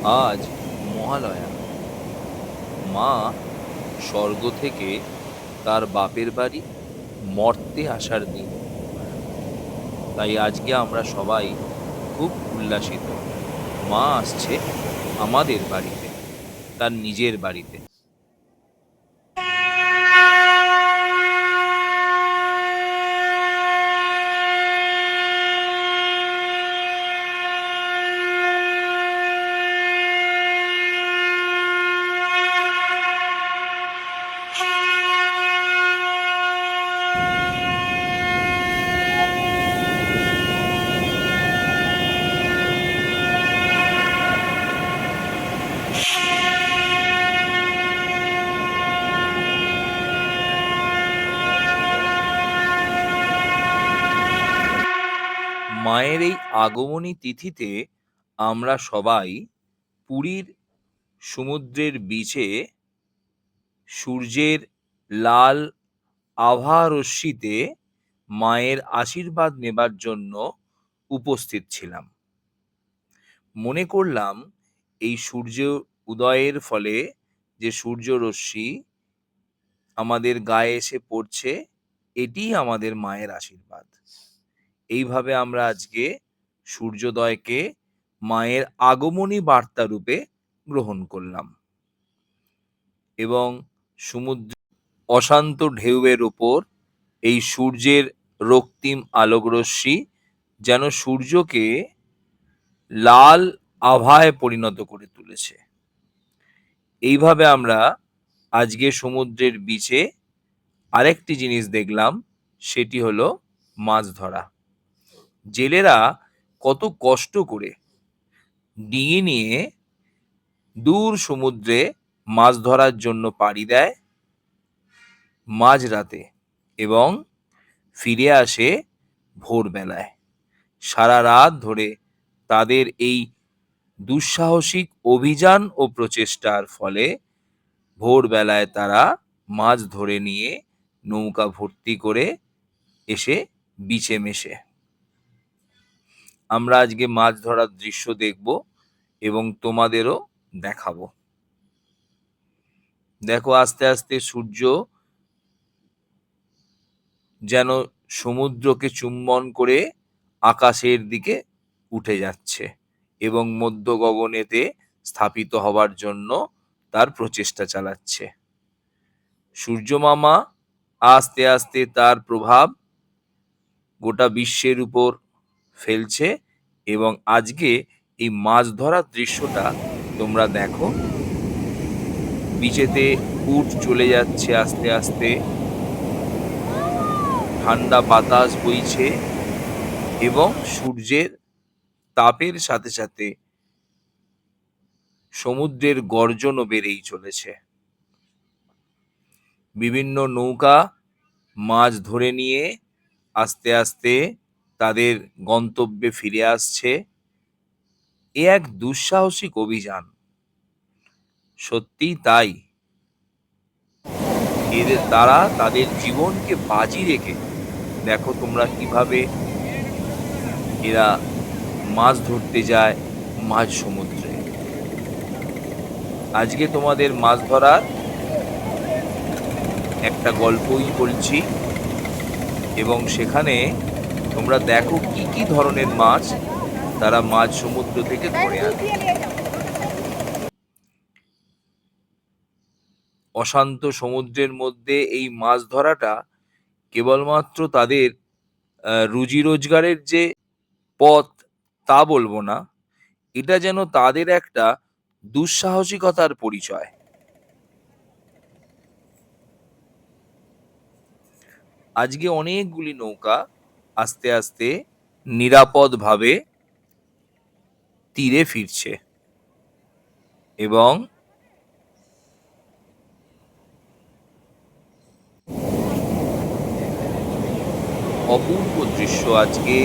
আজ মহালয়া। মা স্বর্গ থেকে তার বাপের বাড়ি মর্তে আসার দিন। তাই আজকে আমরা সবাই খুব উল্লাসিত। মা আসছে আমাদের বাড়িতে, তার নিজের বাড়িতে। মায়ের এই আগমনী তিথিতে আমরা সবাই পুরীর সমুদ্রের বিচে সূর্যের লাল আভা রশ্মিতে মায়ের আশীর্বাদ নেবার জন্য উপস্থিত ছিলাম। মনে করলাম এই সূর্য উদয়ের ফলে যে সূর্য রশ্মি আমাদের গায়ে এসে পড়ছে, এটিই আমাদের মায়ের আশীর্বাদ। এইভাবে আমরা আজকে সূর্যোদয়কে মায়ের আগমনী বার্তা রূপে গ্রহণ করলাম এবং সমুদ্র অশান্ত ঢেউয়ের উপর এই সূর্যের রক্তিম আলোকরশ্মি যেন সূর্যকে লাল আভায় পরিণত করে তুলেছে। এইভাবে আমরা আজকে সমুদ্রের বিচে আরেকটি জিনিস দেখলাম, সেটি হলো মাছ ধরা। জেলেরা কত কষ্ট করে ডিঙি নিয়ে দূর সমুদ্রে মাছ ধরার জন্য পাড়ি দেয় মাঝরাতে এবং ফিরে আসে ভোরবেলায়। সারা রাত ধরে তাদের এই দুঃসাহসিক অভিযান ও প্রচেষ্টার ফলে ভোরবেলায় তারা মাছ ধরে নিয়ে নৌকা ভর্তি করে এসে বিচে মেশে। আমরা আজকে মাছ ধরার দৃশ্য দেখব এবং তোমাদেরও দেখাবো। দেখো, আস্তে আস্তে সূর্য যেন সমুদ্রকে চুম্বন করে আকাশের দিকে উঠে যাচ্ছে এবং মধ্য গগনেতে স্থাপিত হবার জন্য তার প্রচেষ্টা চালাচ্ছে। সূর্য মামা আস্তে আস্তে তার প্রভাব গোটা বিশ্বের উপর ফেলছে এবং আজকে এই মাছ ধরার দৃশ্যটা তোমরা দেখো। বিচেতে উট চলে যাচ্ছে আস্তে আস্তে, ঠান্ডা বাতাস বইছে এবং সূর্যের তাপের সাথে সাথে সমুদ্রের গর্জনও বেড়েই চলেছে। বিভিন্ন নৌকা মাছ ধরে নিয়ে আস্তে আস্তে তাদের গন্তব্যে ফিরে আসছে। এ এক দুঃসাহসিক অভিযান, সত্যি তাই। তারা তাদের জীবনকে বাজি রেখে দেখো তোমরা কিভাবে এরা মাছ ধরতে যায় মাঝ সমুদ্রে। আজকে তোমাদের মাছ ধরার একটা গল্পই বলছি এবং সেখানে তোমরা দেখো কি কি ধরনের মাছ তারা মাঝ সমুদ্র থেকে ধরে আনে। অশান্ত সমুদ্রের মধ্যে এই মাছ ধরাটা কেবলমাত্র তাদের রুজি রোজগারের যে পথ তা বলবো না, এটা যেন তাদের একটা দুঃসাহসিকতার পরিচয়। আজকে অনেকগুলি নৌকা আস্তে আস্তে নিরাপদভাবে তীরে ফিরছে এবং অপূর্ব দৃশ্য। আজকে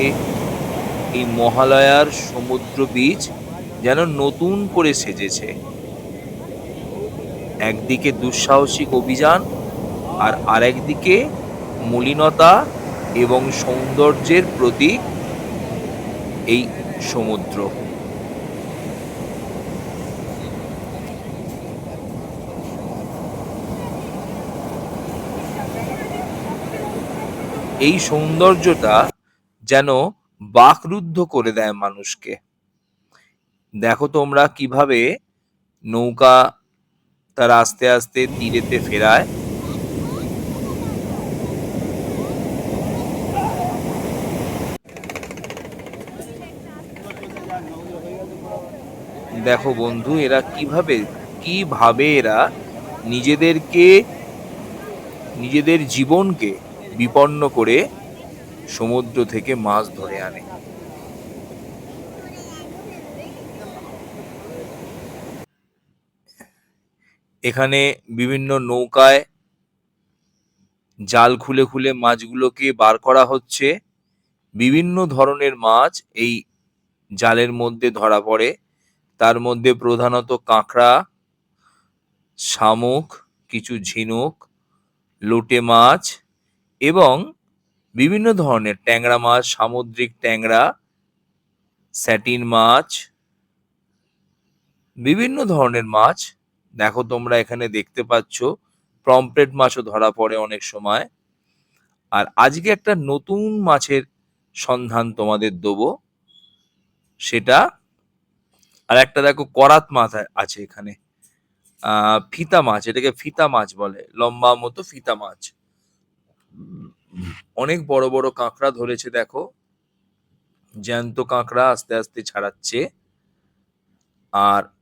এই মহালয়ার সমুদ্র বীচ যেন নতুন করে সেজেছে। একদিকে দুঃসাহসিক অভিযান আর আরেকদিকে মলিনতা এবং সৌন্দর্যের প্রতীক এই সমুদ্র। এই সৌন্দর্যটা যেন বাকরুদ্ধ করে দেয় মানুষকে। দেখো তোমরা কিভাবে নৌকা তার আস্তে আস্তে তীরেতে ফেরায়। দেখো বন্ধু, এরা কিভাবে এরা নিজেদের জীবনকে বিপন্ন করে সমুদ্র থেকে মাছ ধরে আনে। এখানে বিভিন্ন নৌকায় জাল খুলে খুলে মাছগুলোকে বার করা হচ্ছে। বিভিন্ন ধরনের মাছ এই জালের মধ্যে ধরা পড়ে। তার মধ্যে প্রধানত কাঁকড়া, শামুক, কিছু ঝিনুক, লোটে মাছ এবং বিভিন্ন ধরনের ট্যাংরা মাছ, সামুদ্রিক ট্যাংরা, স্যাটিন মাছ, বিভিন্ন ধরনের মাছ দেখো তোমরা এখানে দেখতে পাচ্ছ। পমফ্রেট মাছও ধরা পড়ে অনেক সময়। আর আজকে একটা নতুন মাছের সন্ধান তোমাদের দেবো, সেটা আর একটা দেখো করাত মাছ আছে এখানে। ফিতা মাছ, এটাকে ফিতা মাছ বলে, লম্বা মতো ফিতা মাছ। অনেক বড় বড় কাঁকড়া ধরেছে দেখো, জ্যান্ত কাঁকড়া আস্তে আস্তে ছাড়াচ্ছে।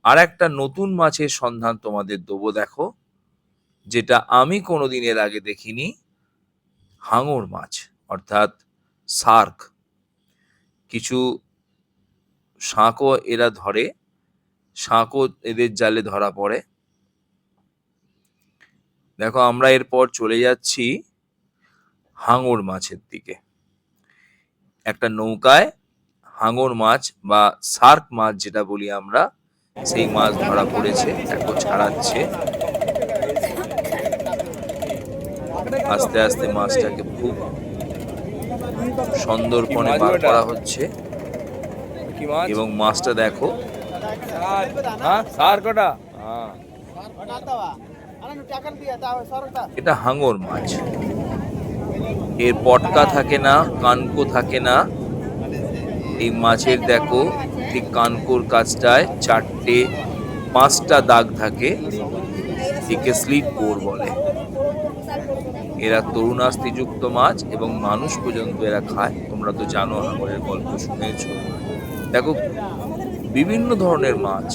আর একটা নতুন মাছের সন্ধান তোমাদের দেবো দেখো, যেটা আমি কোনোদিন এর আগে দেখিনি। হাঙর মাছ অর্থাৎ শার্ক। কিছু শাঁকও এরা ধরে, শাঁকও এদের জালে ধরা পড়ে। দেখো আমরা এরপর চলে যাচ্ছি হাঙর মাছের দিকে। একটা নৌকায় হাঙর মাছ বা শার্ক মাছ যেটা বলি আমরা, সেই মাছ ধরা পড়েছে। দেখো ছাড়াচ্ছে, আস্তে আস্তে মাছটাকে খুব সন্দর্পণে বার করা হচ্ছে। এবং মাছটা দেখো, এটা হাঙর মাছ। এর পটকা থাকে না, কানকো থাকে না। এই মাছের দেখো ঠিক কানকোর কাছটায় 4-5টা দাগ থাকে, একে স্লিট কোর বলে। এরা তরুণাস্থিযুক্ত মাছ এবং মানুষ পর্যন্ত এরা খায়। তোমরা তো জানো, হাঙরের গল্প শুনেছো। দেখো বিভিন্ন ধরনের মাছ,